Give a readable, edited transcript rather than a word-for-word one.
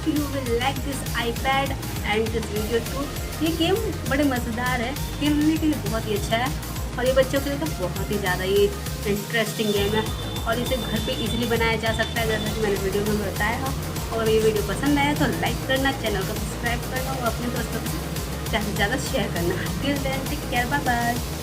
You will like this iPad and this video too. ये game बड़े मज़ेदार है, खेलने के लिए बहुत ही अच्छा है और ये बच्चों के लिए तो बहुत ही ज़्यादा ये इंटरेस्टिंग गेम है और इसे घर पे इजीली बनाया जा सकता है, जैसा कि मैंने वीडियो में बताया। और ये वीडियो पसंद आया तो लाइक करना, चैनल को सब्सक्राइब करना और अपने दोस्तों के साथ ज़्यादा से ज़्यादा शेयर करना। Till then take care, bye bye.